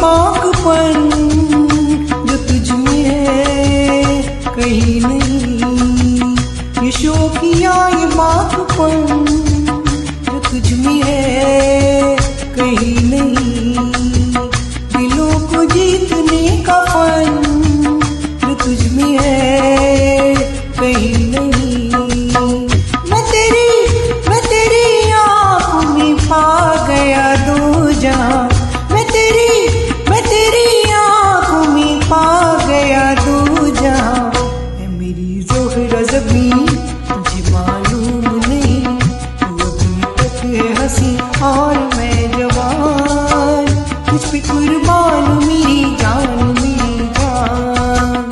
मांगपन जो तुझ में है कहीं नहीं, ये शौकिया ये मांगपन जो तुझ में है कहीं नहीं, दिलों को जीतने का फन जो तुझ में है कहीं नहीं। मैं तेरी आँखों में पा गया दो जहां, मैं तेरी आँखों में पा गया दो जहां। है मेरी ज़ोहरा ज़बी तुझे मालूम नहीं, तू अभी तक है हंसी और मैं जवान, तुझ पे कुर्बान मेरी जान मेरी जान।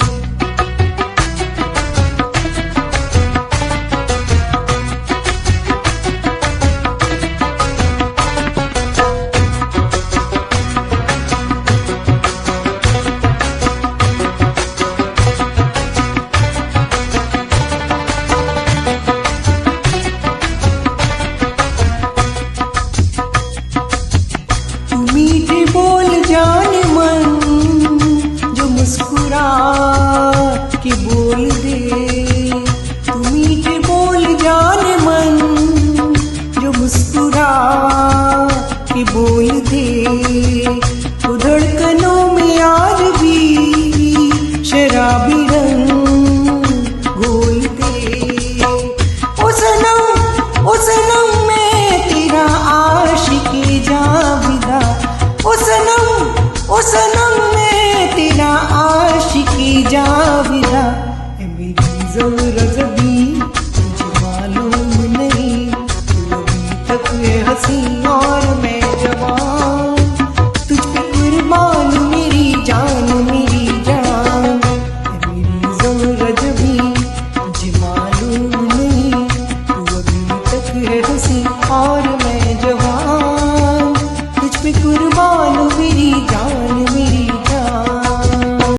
मीठे बोल जाने मन जो मुस्कुरा के बोल दे, तू मीठे बोल जाने मन जो मुस्कुरा के बोल दे, तो धड़कनों में आज भी शराबी रंग घोल दे। ओ सनम मैं तेरा आशिक़ जाविदा, ओ सनम मैं तेरा आशिक़ जाविदा। है मेरी ज़ोहरा ज़बी तुझे मालूम नहीं, तू अभी तक है हंसी और मैं जवान, तुझ पे कुर्बान मेरी जान मेरी जान। है मेरी ज़ोहरा ज़बी तुझे मालूम नहीं, तू अभी तक है हंसी और मैं जवान, तुझ पे कुर्बान मेरी जान।